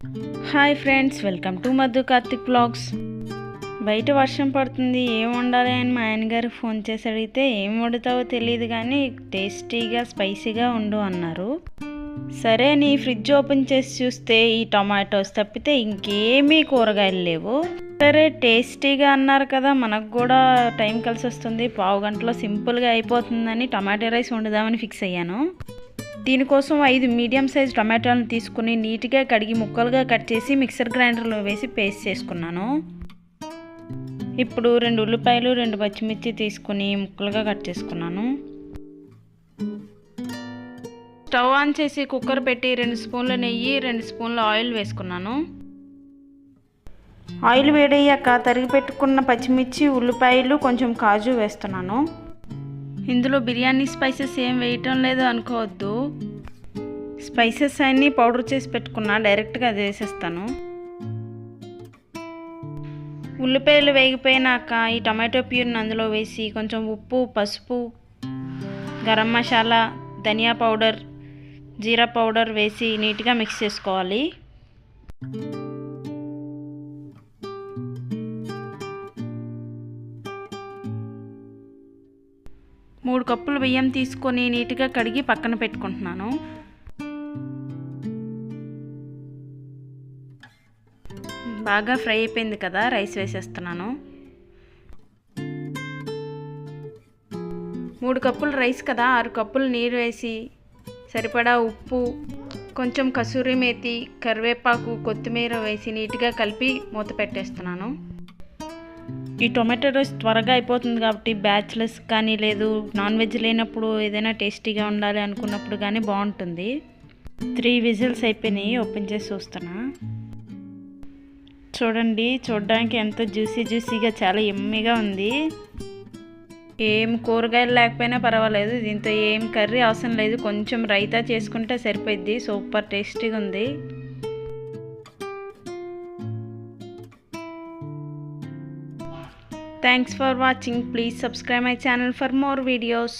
Hi friends, welcome to Madhu Karthik blogs. బయట వర్షం పడుతుంది, ఏం వండాలి అని మా ఆయనగారు ఫోన్ చేసి అడిగితే ఏం వండుతావో తెలియదు కానీ టేస్టీగా స్పైసీగా వండు అన్నారు. సరే నీ ఫ్రిడ్జ్ ఓపెన్ చేసి చూస్తే ఈ టొమాటోస్ తప్పితే ఇంకేమీ కూరగాయలు లేవు. సరే టేస్టీగా అన్నారు కదా, మనకు కూడా టైం కలిసి వస్తుంది, పావు గంటలో సింపుల్గా అయిపోతుందని టొమాటో రైస్ వండుదామని ఫిక్స్ అయ్యాను. దీనికోసం 5 మీడియం సైజ్ టొమాటోలను తీసుకుని నీట్గా కడిగి ముక్కలుగా కట్ చేసి మిక్సర్ గ్రైండర్లో వేసి పేస్ట్ చేసుకున్నాను. ఇప్పుడు 2 ఉల్లిపాయలు 2 పచ్చిమిర్చి తీసుకుని ముక్కలుగా కట్ చేసుకున్నాను. స్టవ్ ఆన్ చేసి కుక్కర్ పెట్టి 2 స్పూన్ల నెయ్యి 2 స్పూన్ల ఆయిల్ వేసుకున్నాను. ఆయిల్ వేడయ్యాక తరిగి పెట్టుకున్న పచ్చిమిర్చి ఉల్లిపాయలు కొంచెం కాజు వేస్తున్నాను. ఇందులో బిర్యానీ స్పైసెస్ ఏం వేయటం లేదు అనుకోవద్దు, స్పైసెస్ అన్నీ పౌడర్ చేసి పెట్టుకున్నా, డైరెక్ట్గా అది వేసేస్తాను. ఉల్లిపాయలు వేగిపోయినాక ఈ టమాటో ప్యూర్ని అందులో వేసి కొంచెం ఉప్పు, పసుపు, గరం మసాలా, ధనియా పౌడర్, జీరా పౌడర్ వేసి నీట్గా మిక్స్ చేసుకోవాలి. 3 కప్పులు బియ్యం తీసుకొని నీట్గా కడిగి పక్కన పెట్టుకుంటున్నాను. బాగా ఫ్రై అయిపోయింది కదా, రైస్ వేసేస్తున్నాను. 3 కప్పులు రైస్ కదా, 6 కప్పులు నీరు వేసి సరిపడా ఉప్పు, కొంచెం కసూరి మేతి, కరివేపాకు, కొత్తిమీర వేసి నీట్గా కలిపి మూత పెట్టేస్తున్నాను. ఈ టొమాటో రైస్ త్వరగా అయిపోతుంది కాబట్టి బ్యాచిలర్స్ కానీ లేదు నాన్ వెజ్ లేనప్పుడు ఏదైనా టేస్టీగా ఉండాలి అనుకున్నప్పుడు కానీ బాగుంటుంది. 3 విజిల్స్ అయిపోయినాయి, ఓపెన్ చేసి చూస్తున్నా. చూడండి, చూడడానికి ఎంత జ్యూసీగా చాలా యమ్మీగా ఉంది. ఏం కూరగాయలు లేకపోయినా పర్వాలేదు, దీంతో ఏం కర్రీ అవసరం లేదు, కొంచెం రైతా చేసుకుంటే సరిపోద్ది. సూపర్ టేస్టీగా ఉంది. Thanks for watching. Please subscribe my channel for more videos.